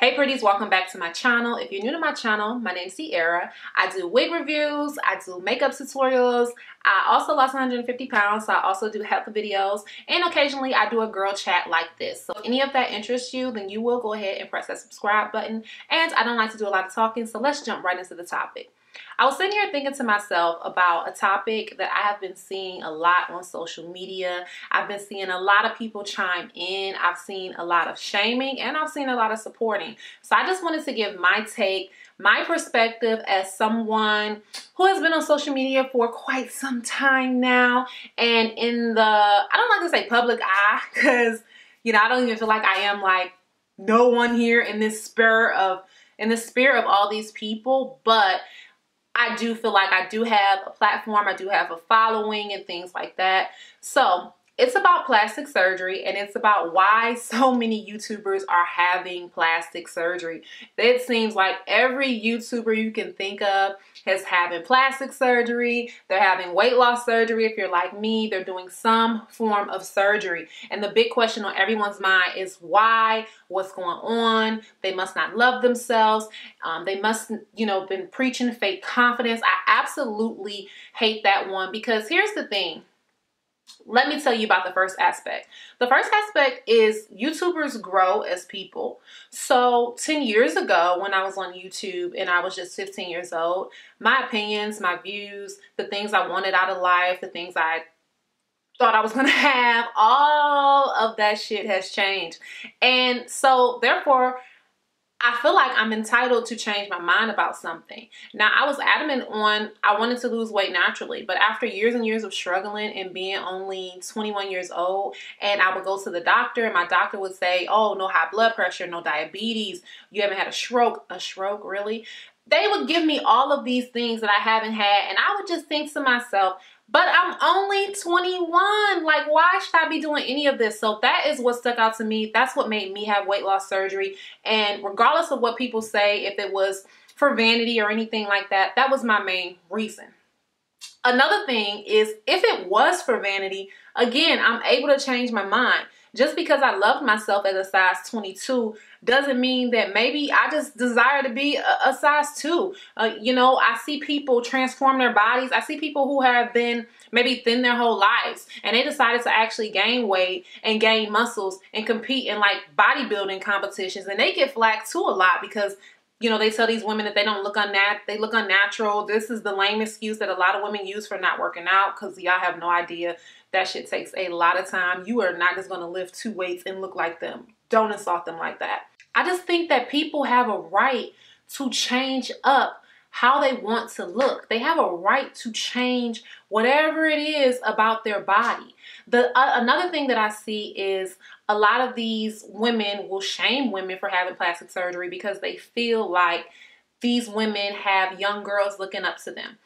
Hey pretties, welcome back to my channel. If you're new to my channel, my name's Sierra. I do wig reviews, I do makeup tutorials. I also lost 150 pounds, so I also do health videos, and occasionally I do a girl chat like this. So if any of that interests you, then you will go ahead and press that subscribe button. And I don't like to do a lot of talking, so let's jump right into the topic. I was sitting here thinking to myself about a topic that I have been seeing a lot on social media. I've been seeing a lot of people chime in. I've seen a lot of shaming, and I've seen a lot of supporting. So I just wanted to give my take, my perspective as someone who has been on social media for quite some time now, and in the, I don't like to say public eye, because, you know, I don't even feel like I am like no one here in this sphere of all these people, but I do feel like I do have a platform, I do have a following and things like that. So it's about plastic surgery, and it's about why so many YouTubers are having plastic surgery. It seems like every YouTuber you can think of is having plastic surgery. They're having weight loss surgery. If you're like me, they're doing some form of surgery. And the big question on everyone's mind is why? What's going on? They must not love themselves. They must, you know, been preaching fake confidence. I absolutely hate that one, because here's the thing. Let me tell you about the first aspect. The first aspect is YouTubers grow as people. So 10 years ago when I was on YouTube and I was just 15 years old, my opinions, my views, the things I wanted out of life, the things I thought I was going to have, all of that shit has changed. And so therefore, I feel like I'm entitled to change my mind about something. Now, I was adamant on I wanted to lose weight naturally, but after years and years of struggling and being only 21 years old, and I would go to the doctor and my doctor would say, oh, no high blood pressure, no diabetes, you haven't had a stroke, really? They would give me all of these things that I haven't had, and I would just think to myself, but I'm only 21. Like, why should I be doing any of this? So that is what stuck out to me. That's what made me have weight loss surgery. And regardless of what people say, if it was for vanity or anything like that, that was my main reason. Another thing is, if it was for vanity, again, I'm able to change my mind. Just because I love myself as a size 22 doesn't mean that maybe I just desire to be a size 2. You know, I see people transform their bodies. I see people who have been maybe thin their whole lives, and they decided to actually gain weight and gain muscles and compete in like bodybuilding competitions, and they get flack too a lot because, you know, they tell these women that they don't look they look unnatural. This is the lame excuse that a lot of women use for not working out, because y'all have no idea that shit takes a lot of time. You are not just going to lift 2 weights and look like them. Don't insult them like that. I just think that people have a right to change up how they want to look. They have a right to change whatever it is about their body. Another thing that I see is a lot of these women will shame women for having plastic surgery because they feel like these women have young girls looking up to them.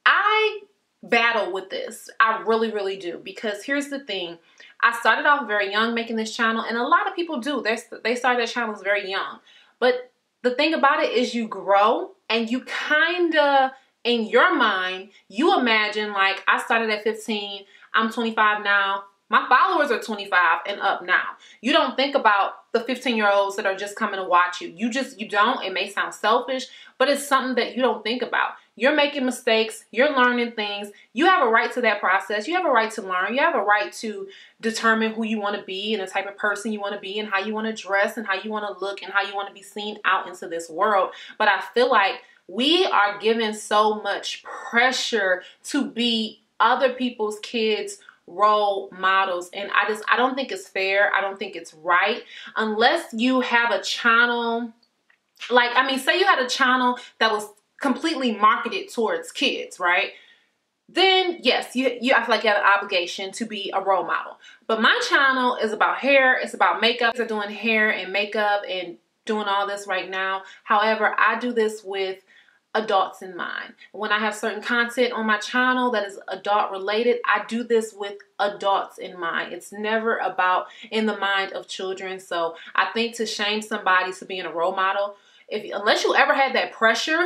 I battle with this. I really, really do, because here's the thing. I started off very young making this channel, and a lot of people do. They start their channels very young. But the thing about it is you grow, and you kind of, in your mind, you imagine like, I started at 15, I'm 25 now, my followers are 25 and up now. You don't think about the 15-year-olds that are just coming to watch you. You don't. It may sound selfish, but it's something that you don't think about. You're making mistakes. You're learning things. You have a right to that process. You have a right to learn. You have a right to determine who you want to be and the type of person you want to be and how you want to dress and how you want to look and how you want to be seen out into this world. But I feel like we are given so much pressure to be other people's kids' role models, and I don't think it's fair. I don't think it's right, unless you have a channel, like, I mean, say you had a channel that was completely marketed towards kids, right? Then yes, I feel like you have an obligation to be a role model. But my channel is about hair, it's about makeup. They're doing hair and makeup and doing all this right now. However, I do this with adults in mind. When I have certain content on my channel that is adult related, I do this with adults in mind. It's never about in the mind of children. So I think to shame somebody to being a role model, unless you ever had that pressure,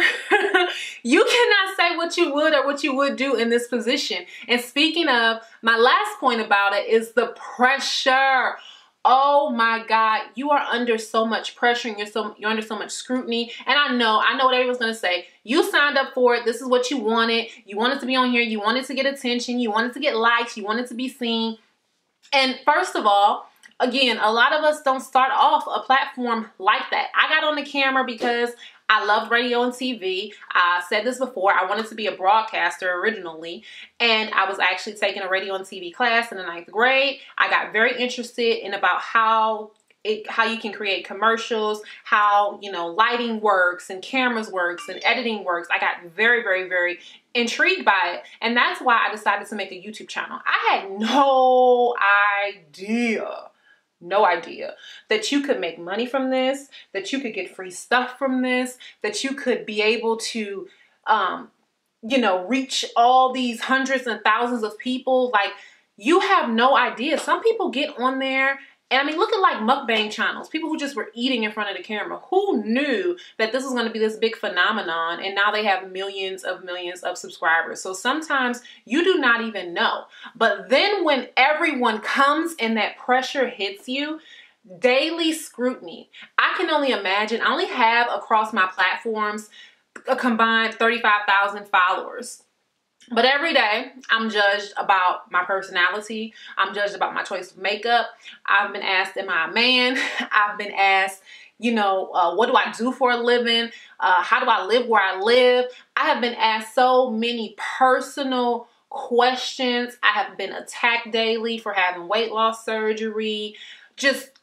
you cannot say what you would or what you would do in this position. And speaking of, my last point about it is the pressure. oh my God, you are under so much pressure and you're under so much scrutiny. And I know what everyone's gonna say. You signed up for it. This is what you wanted. You wanted to be on here. You wanted to get attention. You wanted to get likes. You wanted to be seen. And first of all, again, a lot of us don't start off a platform like that. I got on the camera because I loved radio and TV. I said this before. I wanted to be a broadcaster originally, and I was actually taking a radio and TV class in the 9th grade. I got very interested in about how you can create commercials, how, you know, lighting works and cameras works and editing works. I got very, very, very intrigued by it. And that's why I decided to make a YouTube channel. I had no idea that you could make money from this, that you could get free stuff from this, that you could be able to, you know, reach all these hundreds and thousands of people. Like, you have no idea. Some people get on there, and I mean, look at like mukbang channels, people who just were eating in front of the camera. Who knew that this was going to be this big phenomenon? And now they have millions of subscribers. So sometimes you do not even know. But then when everyone comes and that pressure hits you, daily scrutiny, I can only imagine. I only have across my platforms a combined 35,000 followers. But every day, I'm judged about my personality. I'm judged about my choice of makeup. I've been asked, am I a man? I've been asked, you know, what do I do for a living? How do I live where I live? I have been asked so many personal questions. I have been attacked daily for having weight loss surgery.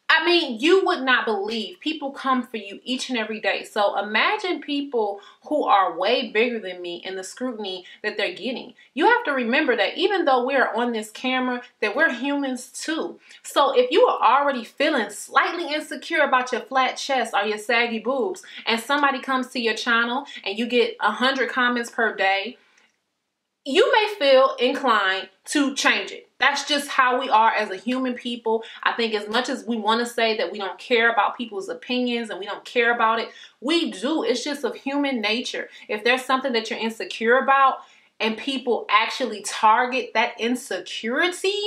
I mean, you would not believe. People come for you each and every day. So imagine people who are way bigger than me and the scrutiny that they're getting. You have to remember that even though we're on this camera, that we're humans too. So if you are already feeling slightly insecure about your flat chest or your saggy boobs, and somebody comes to your channel and you get 100 comments per day, you may feel inclined to change it. That's just how we are as a human people. I think as much as we want to say that we don't care about people's opinions and we don't care about it, we do. It's just of human nature. If there's something that you're insecure about and people actually target that insecurity,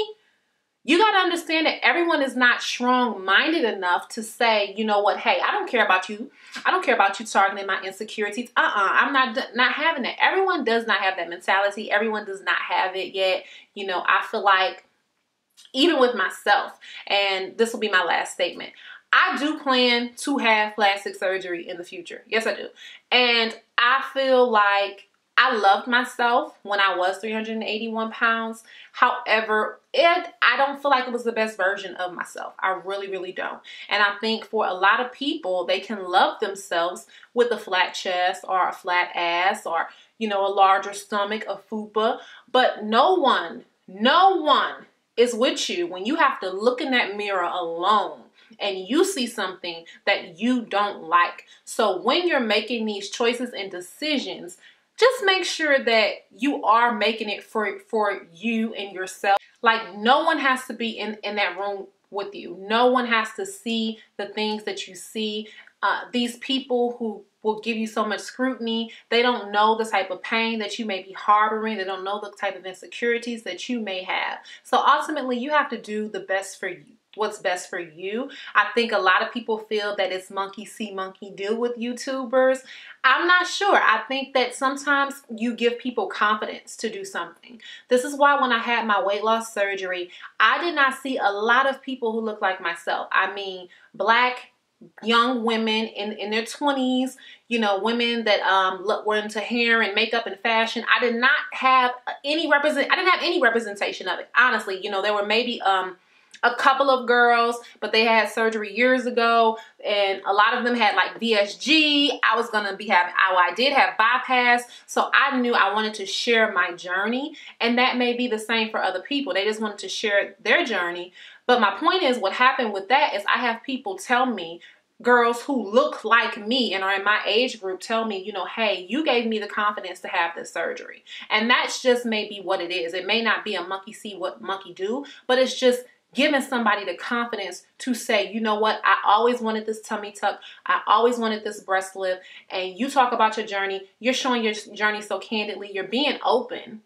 you got to understand that everyone is not strong-minded enough to say, you know what, hey, I don't care about you. I don't care about you targeting my insecurities. I'm not having that. Everyone does not have that mentality. Everyone does not have it yet. You know, I feel like even with myself, and this will be my last statement, I do plan to have plastic surgery in the future. Yes, I do. And I feel like I loved myself when I was 381 pounds. However, I don't feel like it was the best version of myself. I really, really don't. And I think for a lot of people, they can love themselves with a flat chest or a flat ass or, you know, a larger stomach, a fupa. But no one is with you when you have to look in that mirror alone and you see something that you don't like. So when you're making these choices and decisions, just make sure that you are making it for you and yourself. Like, no one has to be in that room with you. No one has to see the things that you see. These people who will give you so much scrutiny, they don't know the type of pain that you may be harboring. They don't know the type of insecurities that you may have. So ultimately, you have to do the best for you. What's best for you. I think a lot of people feel that it's monkey see, monkey do with YouTubers. I'm not sure. I think that sometimes you give people confidence to do something. This is why when I had my weight loss surgery, I did not see a lot of people who look like myself. I mean, Black young women in their 20s, you know, women that were into hair and makeup and fashion. I did not have any representation of it. Honestly, you know, there were maybe a couple of girls, but they had surgery years ago, and a lot of them had like VSG. I did have bypass, so I knew I wanted to share my journey, and that may be the same for other people. They just wanted to share their journey. But my point is, what happened with that is I have people tell me, girls who look like me and are in my age group, tell me, you know, hey, you gave me the confidence to have this surgery. And that's just maybe what it is. It may not be a monkey see, what monkey do, but it's just giving somebody the confidence to say, you know what, I always wanted this tummy tuck. I always wanted this breast lift. And you talk about your journey. You're showing your journey so candidly. You're being open.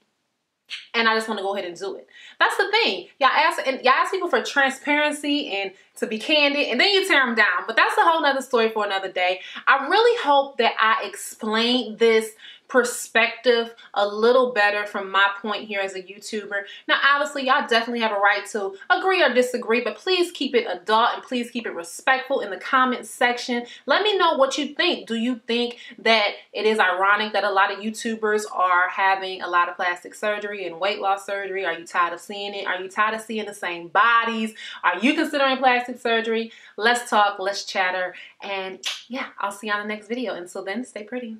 and I just want to go ahead and do it. That's the thing. Y'all ask people for transparency and to be candid, and then you tear them down. But that's a whole nother story for another day. I really hope that I explained this perspective a little better from my point here as a YouTuber. Now, obviously, y'all definitely have a right to agree or disagree, but please keep it adult and please keep it respectful in the comment section. Let me know what you think. Do you think that it is ironic that a lot of YouTubers are having a lot of plastic surgery and weight loss surgery? Are you tired of seeing it? Are you tired of seeing the same bodies? Are you considering plastic surgery? Let's talk, let's chatter, and yeah, I'll see you on the next video. Until then, stay pretty.